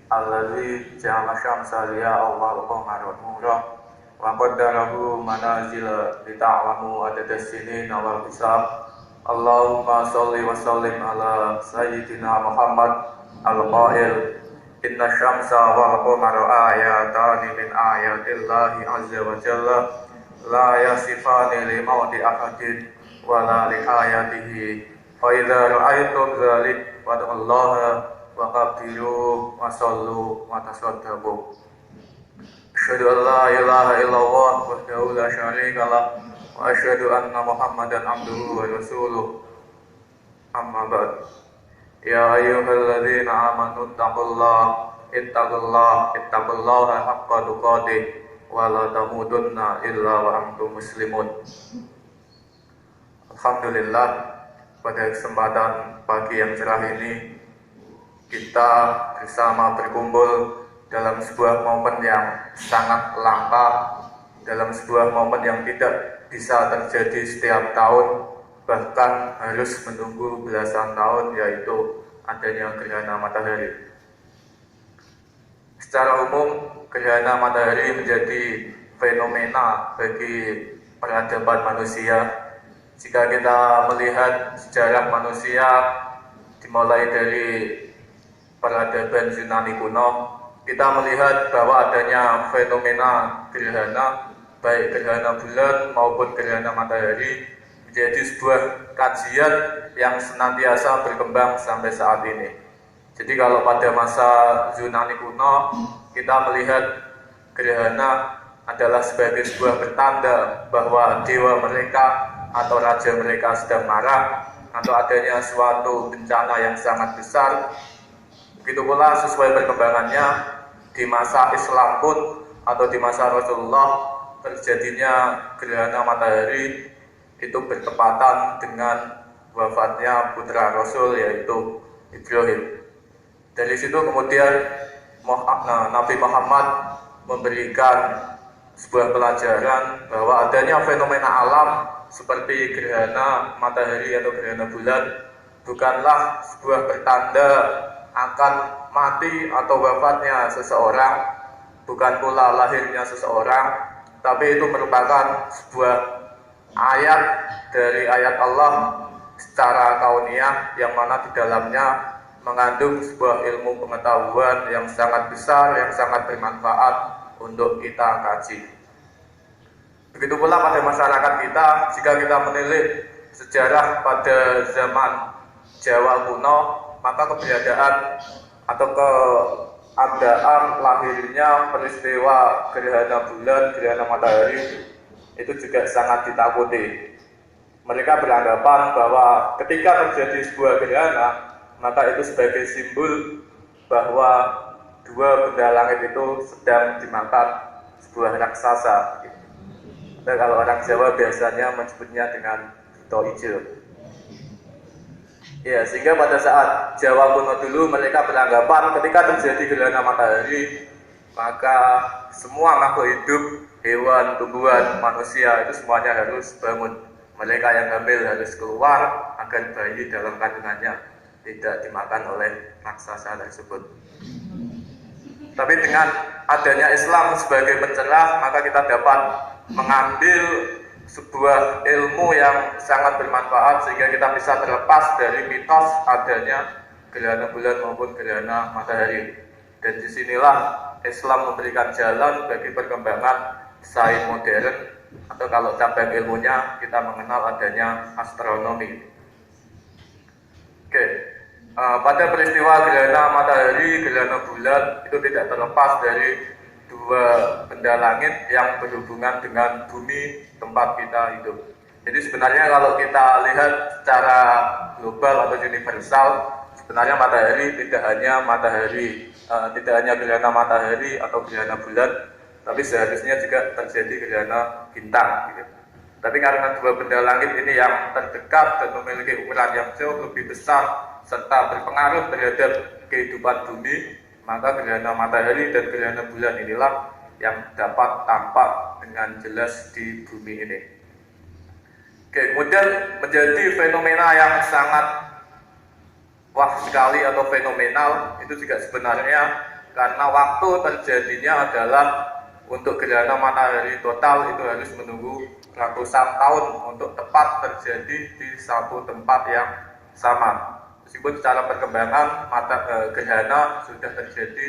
Allazi ja'ala syamsa liya'aw wal qamara nuran wa qaddarahu manazila lita'lamu adada sinina wal hisab. Allahumma sholli wa sallim ala sayyidina Muhammad al-qail inna syamsa wal qamara ayatani min ayatillahi azza wa jalla la yasifani li mauti ahadin wa la li hayatihi fa idza ra'aytum dzalik fad'ullaha wa qabbilu wa sallu wa tasaddaqu. Asyhadu an la ilaha illallah wahdahu la syarika lah wa asyhadu anna Muhammadan abduhu wa rasuluh. Amma ba'd. Ya ayyuhalladzina amanu ittaqullaha haqqa tuqatih wa la tamutunna illa wa antum muslimun. Alhamdulillah, pada kesempatan pagi yang cerah ini kita bersama berkumpul dalam sebuah momen yang sangat langka, dalam sebuah momen yang tidak bisa terjadi setiap tahun, bahkan harus menunggu belasan tahun, yaitu adanya gerhana matahari. Secara umum, gerhana matahari menjadi fenomena bagi peradaban manusia. Jika kita melihat sejarah manusia dimulai dari peradaban Yunani kuno, kita melihat bahwa adanya fenomena gerhana, baik gerhana bulan maupun gerhana matahari, menjadi sebuah kajian yang senantiasa berkembang sampai saat ini. Jadi kalau pada masa Yunani kuno, kita melihat gerhana adalah sebagai sebuah pertanda bahwa dewa mereka atau raja mereka sedang marah, atau adanya suatu bencana yang sangat besar. Begitu pula sesuai perkembangannya di masa Islam pun atau di masa Rasulullah, terjadinya gerhana matahari itu bertepatan dengan wafatnya putra Rasul, yaitu Ibrahim. Dari situ kemudian Nabi Muhammad memberikan sebuah pelajaran bahwa adanya fenomena alam seperti gerhana matahari atau gerhana bulan bukanlah sebuah pertanda akan mati atau wafatnya seseorang, bukan pula lahirnya seseorang, tapi itu merupakan sebuah ayat dari ayat Allah secara kauniyah, yang mana di dalamnya mengandung sebuah ilmu pengetahuan yang sangat besar, yang sangat bermanfaat untuk kita kaji. Begitu pula pada masyarakat kita, jika kita menilik sejarah pada zaman Jawa kuno, maka keberadaan atau keadaan lahirnya peristiwa gerhana bulan, gerhana matahari itu juga sangat ditakuti. Mereka beranggapan bahwa ketika terjadi sebuah gerhana, maka itu sebagai simbol bahwa dua benda langit itu sedang dimakan sebuah raksasa. Dan kalau orang Jawa biasanya menyebutnya dengan buto hijau. Ya, sehingga pada saat Jawa kuno dulu mereka beranggapan ketika terjadi gerhana matahari, maka semua makhluk hidup, hewan, tumbuhan, manusia itu semuanya harus bangun. Mereka yang hamil harus keluar agar bayi dalam kandungannya tidak dimakan oleh raksasa tersebut. Tapi dengan adanya Islam sebagai pencerah, maka kita dapat mengambil sebuah ilmu yang sangat bermanfaat sehingga kita bisa terlepas dari mitos adanya gerhana bulan maupun gerhana matahari. Dan disinilah Islam memberikan jalan bagi perkembangan sains modern, atau kalau cabang ilmunya kita mengenal adanya astronomi. Pada peristiwa gerhana matahari, gerhana bulan itu tidak terlepas dari dua benda langit yang berhubungan dengan bumi tempat kita hidup. Jadi sebenarnya kalau kita lihat secara global atau universal, sebenarnya matahari tidak hanya gerhana matahari atau gerhana bulan, tapi seharusnya juga terjadi gerhana bintang. Gitu. Tapi karena dua benda langit ini yang terdekat dan memiliki ukuran yang jauh lebih besar serta berpengaruh terhadap kehidupan bumi, maka gerhana matahari dan gerhana bulan inilah yang dapat tampak dengan jelas di bumi ini. Kemudian menjadi fenomena yang sangat wah sekali atau fenomenal itu juga sebenarnya karena waktu terjadinya adalah untuk gerhana matahari total itu harus menunggu ratusan tahun untuk tepat terjadi di satu tempat yang sama. Meskipun secara perkembangan gerhana sudah terjadi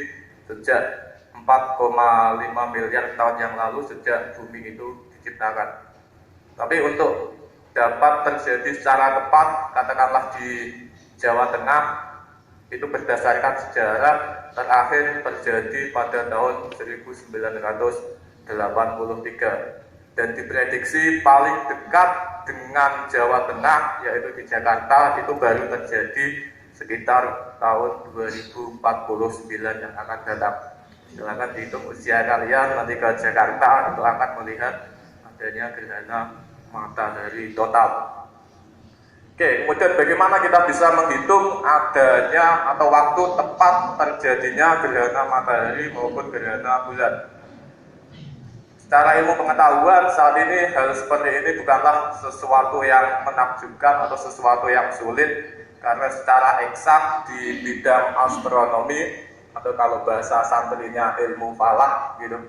sejak 4,5 miliar tahun yang lalu sejak bumi itu diciptakan. Tapi untuk dapat terjadi secara tepat, katakanlah di Jawa Tengah, itu berdasarkan sejarah terakhir terjadi pada tahun 1983 dan diprediksi paling dekat dengan Jawa Tengah yaitu di Jakarta itu baru terjadi sekitar tahun 2049 yang akan datang. Silakan dihitung usia kalian nanti ke Jakarta itu akan melihat adanya gerhana matahari total. Oke, kemudian bagaimana kita bisa menghitung adanya atau waktu tepat terjadinya gerhana matahari maupun gerhana bulan? Secara ilmu pengetahuan saat ini hal seperti ini bukanlah sesuatu yang menakjubkan atau sesuatu yang sulit, karena secara eksak di bidang astronomi atau kalau bahasa santrinya ilmu falak gitu,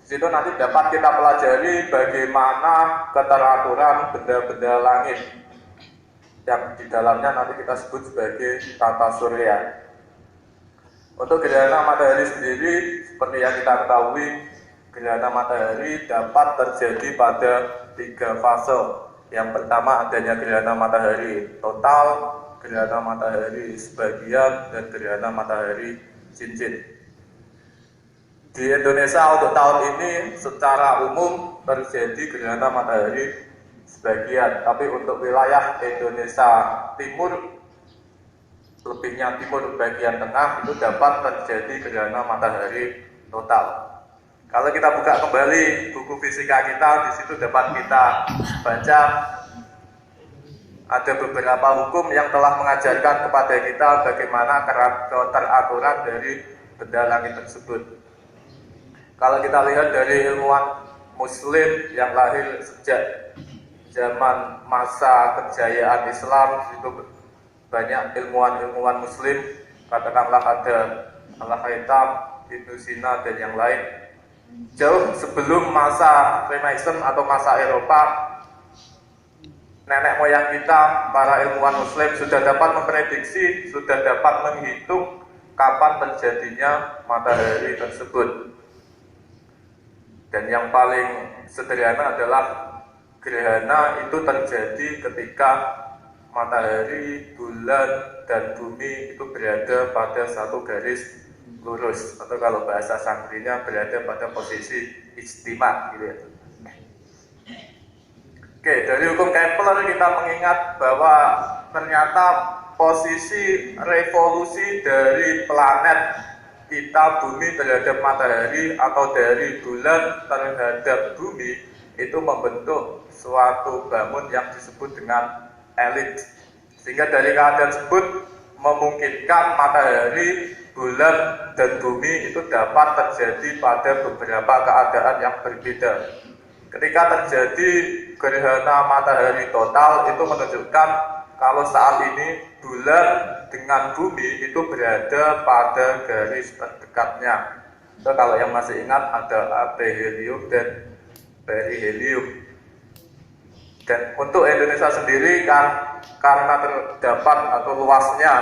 situ nanti dapat kita pelajari bagaimana keteraturan benda-benda langit yang di dalamnya nanti kita sebut sebagai tata surya. Untuk gerhana matahari sendiri, seperti yang kita ketahui, gerhana matahari dapat terjadi pada 3 fase. Yang pertama adanya gerhana matahari total, gerhana matahari sebagian, dan gerhana matahari cincin. Di Indonesia untuk tahun ini secara umum terjadi gerhana matahari sebagian, tapi untuk wilayah Indonesia Timur, lebihnya timur bagian tengah itu dapat terjadi gerhana matahari total. Kalau kita buka kembali buku fisika kita, di situ dapat kita baca ada beberapa hukum yang telah mengajarkan kepada kita bagaimana keteraturan dari benda langit tersebut. Kalau kita lihat dari ilmuwan Muslim yang lahir sejak zaman masa kejayaan Islam, itu banyak ilmuwan Muslim, katakanlah ada Al-Haytham, Ibnu Sina, dan yang lain. Jauh sebelum masa Renaissance atau masa Eropa, nenek moyang kita, para ilmuwan Muslim sudah dapat memprediksi, sudah dapat menghitung kapan terjadinya matahari tersebut. Dan yang paling sederhana adalah gerhana itu terjadi ketika matahari, bulan, dan bumi itu berada pada satu garis lurus, atau kalau bahasa santrinya berada pada posisi istimewa gitu ya. Oke, dari hukum Kepler kita mengingat bahwa ternyata posisi revolusi dari planet kita bumi terhadap matahari atau dari bulan terhadap bumi itu membentuk suatu bangun yang disebut dengan elips. Sehingga dari keadaan tersebut memungkinkan matahari, bulan, dan bumi itu dapat terjadi pada beberapa keadaan yang berbeda. Ketika terjadi gerhana matahari total, itu menunjukkan kalau saat ini bulan dengan bumi itu berada pada garis terdekatnya. So, kalau yang masih ingat ada aphelion dan perihelion. Dan untuk Indonesia sendiri kan karena terdapat atau luasnya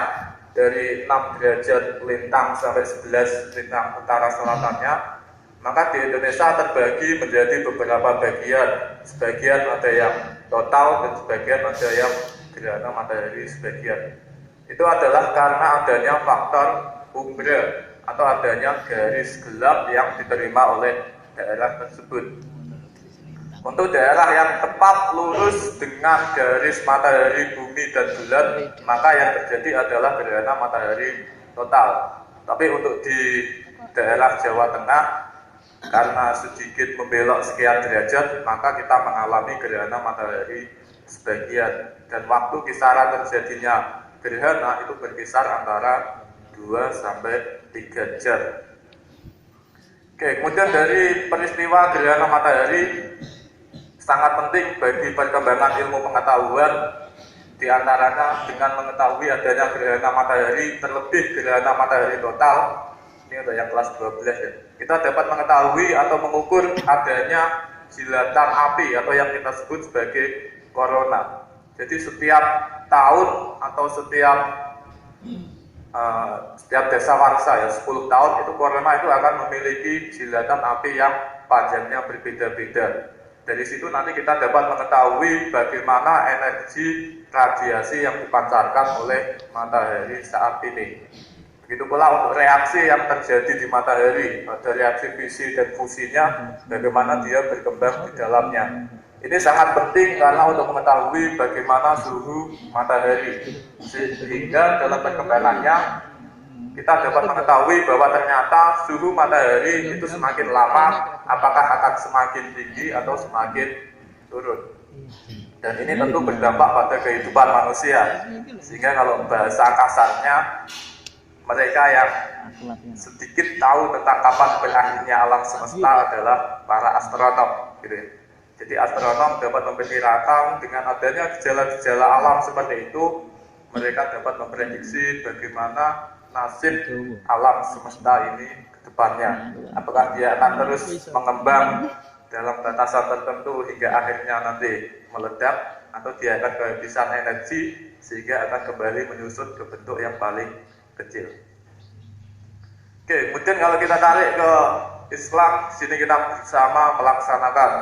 dari 6 derajat lintang sampai 11 lintang utara selatannya, maka di Indonesia terbagi menjadi beberapa bagian. Sebagian ada yang total dan sebagian ada yang gerhana matahari sebagian. Itu adalah karena adanya faktor umbra atau adanya garis gelap yang diterima oleh daerah tersebut. Untuk daerah yang tepat lurus dengan garis matahari, bumi, dan bulan, maka yang terjadi adalah gerhana matahari total. Tapi untuk di daerah Jawa Tengah, karena sedikit membelok sekian derajat, maka kita mengalami gerhana matahari sebagian. Dan waktu kisaran terjadinya gerhana itu berkisar antara 2-3 jam. Oke, kemudian dari peristiwa gerhana matahari sangat penting bagi perkembangan ilmu pengetahuan, di antaranya dengan mengetahui adanya gerhana matahari, terlebih gerhana matahari total, Ini untuk yang kelas 12 ya. Kita dapat mengetahui atau mengukur adanya jilatan api atau yang kita sebut sebagai corona. Jadi setiap tahun atau setiap dasawarsa ya 10 tahun itu corona itu akan memiliki jilatan api yang panjangnya berbeda-beda. Dari situ nanti kita dapat mengetahui bagaimana energi radiasi yang dipancarkan oleh matahari saat ini. Begitu pula untuk reaksi yang terjadi di matahari, ada reaksi fisi dan fusinya, bagaimana dia berkembang di dalamnya. Ini sangat penting karena untuk mengetahui bagaimana suhu matahari, sehingga dalam perkembangannya kita dapat mengetahui bahwa ternyata suhu matahari itu semakin lama apakah akan semakin tinggi atau semakin turun. Dan ini tentu berdampak pada kehidupan manusia. Sehingga kalau bahasa kasarnya, mereka yang sedikit tahu tentang kapan berakhirnya alam semesta adalah para astronom, gitu ya. Jadi astronom dapat memperkirakan dengan adanya gejala-gejala alam seperti itu, mereka dapat memprediksi bagaimana nasib alam semesta ini ke depannya. Apakah dia akan terus mengembang dalam batasan tertentu hingga akhirnya nanti meledak, atau dia akan kehabisan energi sehingga akan kembali menyusut ke bentuk yang paling kecil. Oke, kemudian kalau kita tarik ke Islam, sini kita bersama melaksanakan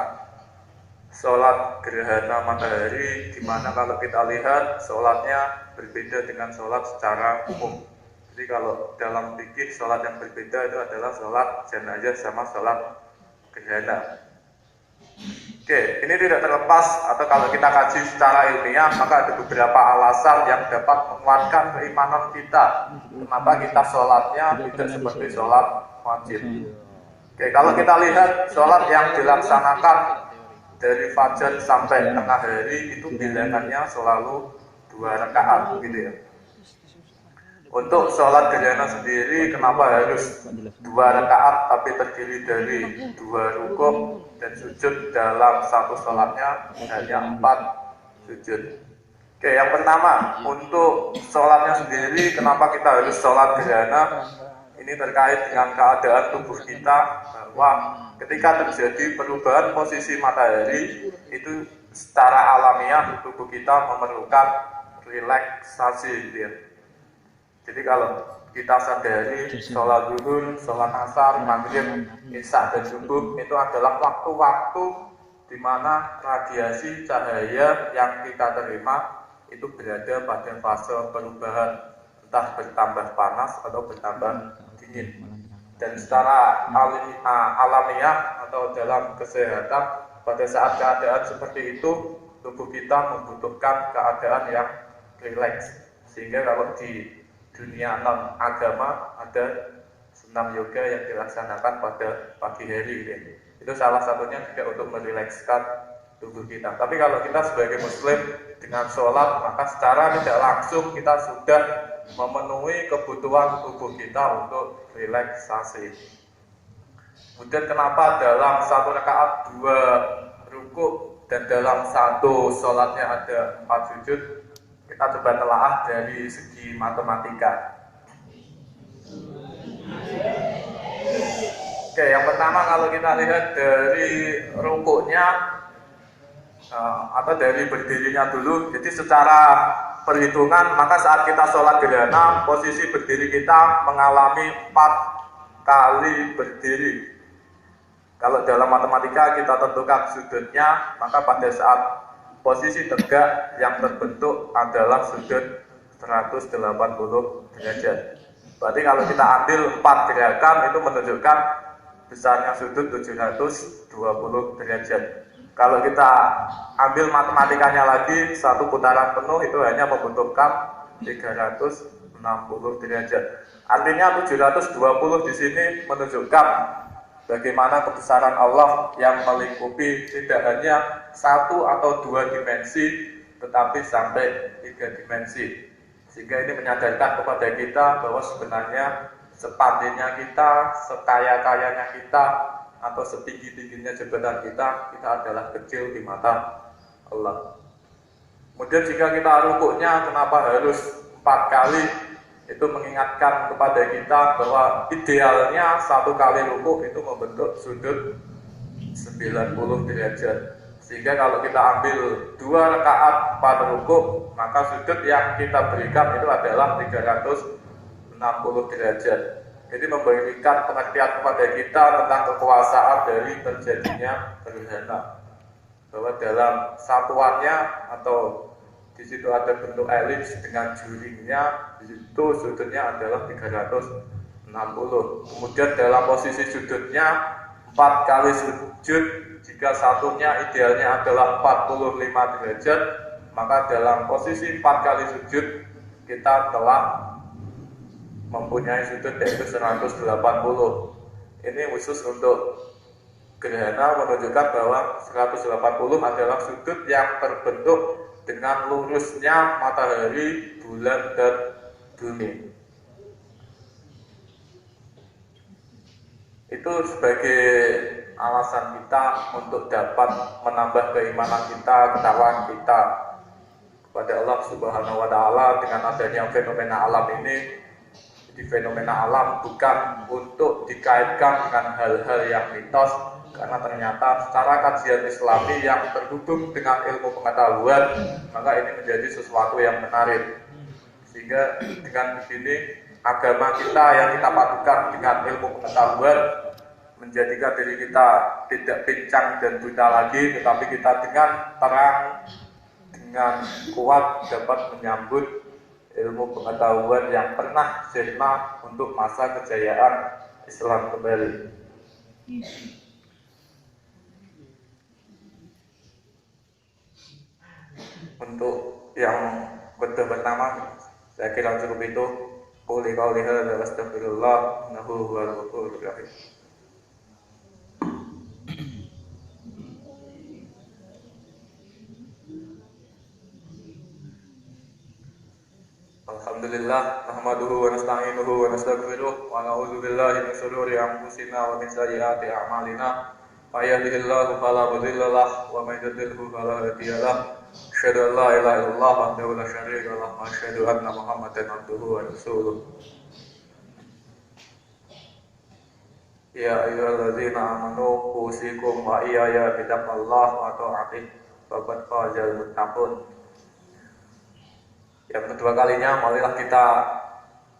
sholat gerhana matahari, di mana kalau kita lihat sholatnya berbeda dengan sholat secara umum. Jadi kalau dalam fikih sholat yang berbeda itu adalah sholat jenazah sama sholat gerhana. Oke, ini tidak terlepas atau kalau kita kaji secara ilmiah, maka ada beberapa alasan yang dapat menguatkan keimanan kita. Kenapa kita sholatnya tidak seperti sholat wajib. Oke, kalau kita lihat sholat yang dilaksanakan dari fajar sampai tengah hari itu bilangannya selalu 2 rakaat, gitu ya. Untuk sholat gerhana sendiri, kenapa harus 2 rakaat tapi terdiri dari 2 rukuk dan sujud dalam satu sholatnya hanya 4 sujud. Oke, yang pertama untuk sholatnya sendiri, kenapa kita harus sholat gerhana? Ini terkait dengan keadaan tubuh kita, bahwa ketika terjadi perubahan posisi matahari itu secara alamiah tubuh kita memerlukan relaksasi, gitu ya. Jadi kalau kita sadari sholat zuhur, sholat asar, maghrib, isya dan subuh itu adalah waktu-waktu di mana radiasi cahaya yang kita terima itu berada pada fase perubahan, entah bertambah panas atau bertambah dingin. Dan secara alamiah atau dalam kesehatan, pada saat keadaan seperti itu tubuh kita membutuhkan keadaan yang rileks. Sehingga kalau di dunia non agama ada senam yoga yang dilaksanakan pada pagi hari, gitu. Itu salah satunya juga untuk merilekskan tubuh kita. Tapi kalau kita sebagai muslim dengan sholat, maka secara tidak langsung kita sudah memenuhi kebutuhan tubuh kita untuk relaksasi. Kemudian kenapa dalam satu rakaat 2 rukuk dan dalam satu sholatnya ada 4 sujud? Kita coba telaah dari segi matematika. Oke, yang pertama kalau kita lihat dari rukuknya atau dari berdirinya dulu. Jadi secara perhitungan, maka saat kita sholat gerhana, posisi berdiri kita mengalami 4 kali berdiri. Kalau dalam matematika kita tentukan sudutnya, maka pada saat posisi tegak yang terbentuk adalah sudut 180 derajat. Berarti kalau kita ambil 4 gerakan itu menunjukkan besarnya sudut 720 derajat. Kalau kita ambil matematikanya lagi, satu putaran penuh itu hanya membutuhkan 360 derajat. Artinya 720 di sini menunjukkan bagaimana kebesaran Allah yang melingkupi tidak hanya 1 atau 2 dimensi, tetapi sampai 3 dimensi. Sehingga ini menyadarkan kepada kita bahwa sebenarnya sepandainya kita, sekaya-kayanya kita, atau setinggi-tingginya jabatan kita adalah kecil di mata Allah. Kemudian jika kita rukuknya, kenapa harus 4 kali? itu mengingatkan kepada kita bahwa idealnya satu kali rukuk itu membentuk sudut 90 derajat. Sehingga kalau kita ambil 2 rakaat pada rukuk, maka sudut yang kita berikan itu adalah 360 derajat. Jadi memberikan pengertian kepada kita tentang kekuasaan dari terjadinya gerhana. Bahwa dalam satuannya atau di situ ada bentuk elips dengan juringnya, di situ sudutnya adalah 360. Kemudian dalam posisi sudutnya 4 kali sujud, jika satunya idealnya adalah 45 derajat, maka dalam posisi 4 kali sujud kita telah mempunyai sudut yaitu 180. Ini khusus untuk gerhana menunjukkan bahwa 180 adalah sudut yang terbentuk dengan lurusnya matahari, bulan, dan bumi. Itu sebagai alasan kita untuk dapat menambah keimanan kita, ketakwaan kita kepada Allah Subhanahu wa Ta'ala dengan adanya fenomena alam ini. Di fenomena alam bukan untuk dikaitkan dengan hal-hal yang mitos, karena ternyata secara kajian Islami yang terhubung dengan ilmu pengetahuan, maka ini menjadi sesuatu yang menarik. Sehingga dengan begini agama kita yang kita padukan dengan ilmu pengetahuan menjadikan diri kita tidak pincang dan buta lagi, tetapi kita dengan terang, dengan kuat dapat menyambut ilmu pengetahuan yang pernah sirna untuk masa kejayaan Islam kembali. Untuk yang kedua pertama, saya kira cukup itu. Qouli qouli hadza wa astaghfirullah innahu huwal ghafurur rahim. Alhamdulillah, nahmaduhu wa nasta'inuhu wa nastaghfiruh wa na'udzu billahi min shururi anfusina wa min sayyiati a'malina. May yahdihillahu fala mudilla lahu wa may yudlilhu fala hadiya lahu. Asyhadu an la ilaha illallah wahdahu la syarika lahu wa asyhadu anna Muhammadan abduhu wa rasuluh. Ya ayyuhalladzina amanu usikum wa iyaya bittaqwallahi wa ta'atihi faqad fazal muttaqun. Yang kedua kalinya, marilah kita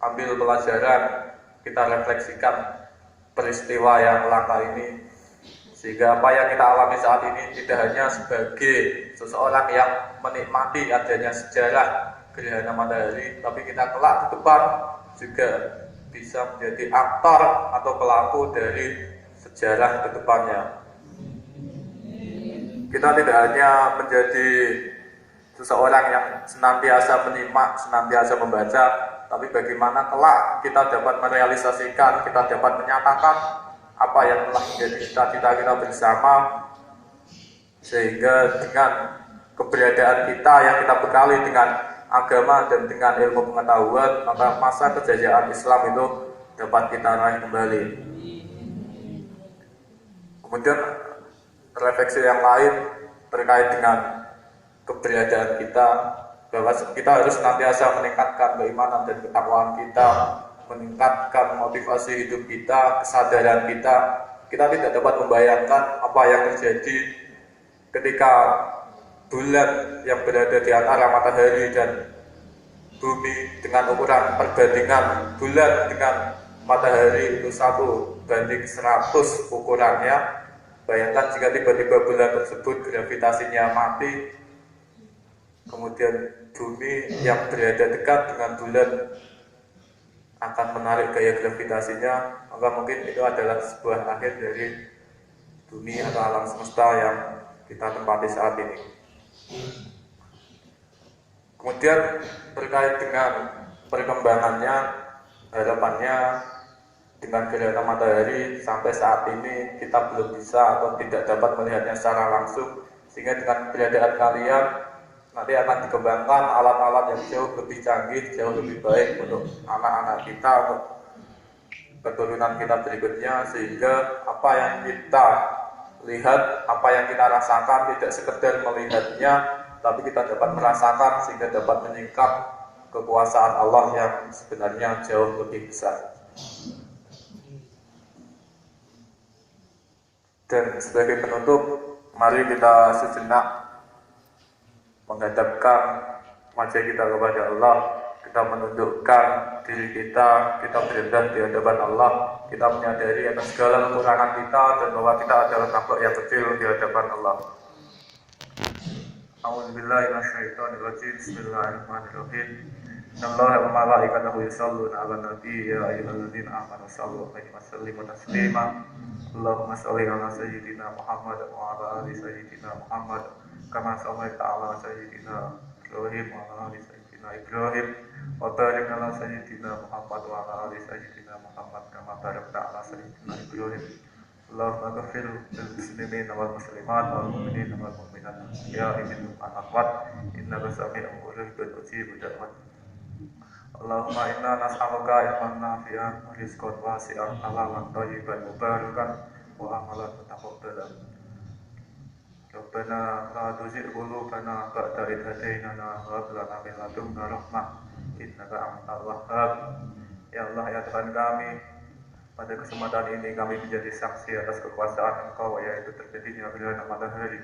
ambil pelajaran, kita refleksikan peristiwa yang langka ini, sehingga apa yang kita alami saat ini tidak hanya sebagai seseorang yang menikmati adanya sejarah gerhana matahari, tapi kita kelak ke depan juga bisa menjadi aktor atau pelaku dari sejarah ke depannya. Kita tidak hanya menjadi seseorang yang senantiasa menyimak, senantiasa membaca, tapi bagaimana kelak kita dapat merealisasikan, kita dapat menyatakan apa yang telah menjadi cita-cita kita bersama, sehingga dengan keberadaan kita yang kita bekali dengan agama dan dengan ilmu pengetahuan, maka masa kejayaan Islam itu dapat kita raih kembali. Kemudian refleksi yang lain terkait dengan keberadaan kita, bahwa kita harus senantiasa meningkatkan keimanan dan ketakwaan kita, meningkatkan motivasi hidup kita, kesadaran kita. Kita tidak dapat membayangkan apa yang terjadi ketika bulan yang berada di antara matahari dan bumi dengan ukuran perbandingan bulan dengan matahari itu 1:100 ukurannya. Bayangkan jika tiba-tiba bulan tersebut gravitasinya mati, kemudian bumi yang berada dekat dengan bulan akan menarik gaya gravitasinya, maka mungkin itu adalah sebuah akhir dari bumi atau alam semesta yang kita tempati saat ini. Kemudian terkait dengan perkembangannya, harapannya dengan gerhana matahari sampai saat ini kita belum bisa atau tidak dapat melihatnya secara langsung, sehingga dengan keberadaan kalian nanti akan dikembangkan alat-alat yang jauh lebih canggih, jauh lebih baik untuk anak-anak kita, untuk keturunan kita berikutnya, sehingga apa yang kita lihat, apa yang kita rasakan tidak sekedar melihatnya, tapi kita dapat merasakan sehingga dapat menyingkap kekuasaan Allah yang sebenarnya jauh lebih besar. Dan sebagai penutup, mari kita sejenak menghadapkan wajah kita kepada Allah. Kita menundukkan diri kita berendam di hadapan Allah. Kita menyadari atas segala kekurangan kita dan bahwa kita adalah makhluk yang kecil di hadapan Allah. A'udzubillahi minasyaitonirrajim. Bismillahirrahmanirrahim. Innallaha wa malaikatahu yusholluna 'alan nabi ya ayyuhalladzina amanu shallu 'alaihi wa sallimu taslima. Allahumma shalli 'ala sayyidina Muhammad wa 'ala ali sayyidina Muhammad kama shallaita 'ala sayyidina Ibrahim wa 'ala ali sayyidina Ibrahim wa barik 'ala sayyidina Muhammad wa 'ala ali sayyidina Muhammad kama barakta 'ala sayyidina Ibrahim. Allahumma ghfir lil muslimin wal muslimat wal mu'minin wal mu'minat ya minhum al-amwat innaka sami'un qaribun mujibud da'wat. Allahumma inna nas'aluka ilman nafi'an wa rizqan wasi'an halalan thayyiban mubarakan wa amalan mutaqabbalan. Rabbana la tuzigh qulubana ba'da idh hadaitana wa hab lana min ladunka rahmah innaka antal wahhab. Ya Allah, ya Tuhan kami, pada kesempatan ini kami menjadi saksi atas kekuasaan Engkau, yaitu terjadinya gerhana matahari.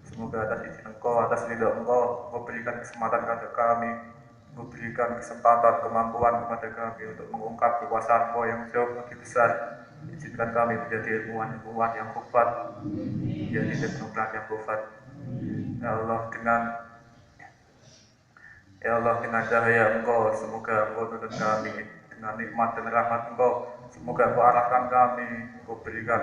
Semoga atas izin Engkau, atas ridha Engkau, memberikan kesempatan kepada kami, memberikan kesempatan, kemampuan kepada kami untuk mengungkap kekuasaan Engkau yang jauh lebih besar. Izinkan kami menjadi ilmuwan yang kufat, menjadi teknokrat yang kufat. Ya Allah, dengan cahaya Engkau, semoga Engkau tuntun kami dengan nikmat dan rahmat Engkau. Semoga Engkau arahkan kami, Engkau berikan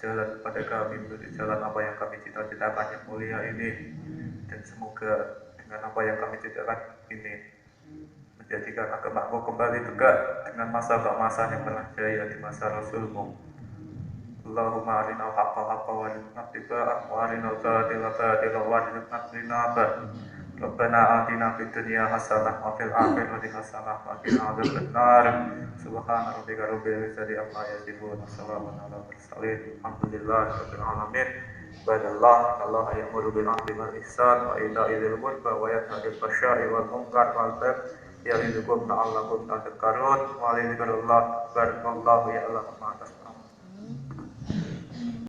jalan kepada kami menuju jalan apa yang kami cita-citakan yang mulia ini. Dan semoga dengan apa yang kami cita-citakan ini menjadikan agama Engkau kembali tegak dengan masa masa yang pernah jaya di masa Rasulmu. Allahumma arinal haqqa haqqa wa arina ittiba'ah wa arinal batila batila wa arina ijtinabah. Rabbana atina fid dunya hasanah wa fil akhirati hasanah wa qina adzabannar. Subhana rabbika rabbil izzati amma yasifun wa salamun alal mursalin walhamdulillahi rabbil alamin. Badallah Allah ya'muru bil 'adli wal ihsan wa ita'i dzil qurba wa yanha 'anil fahsya'i wal munkar wal baghi ya'idukum la'allakum tadhakkarun wa lidzikrillah barakallahu ya'lamu ma tasna'un.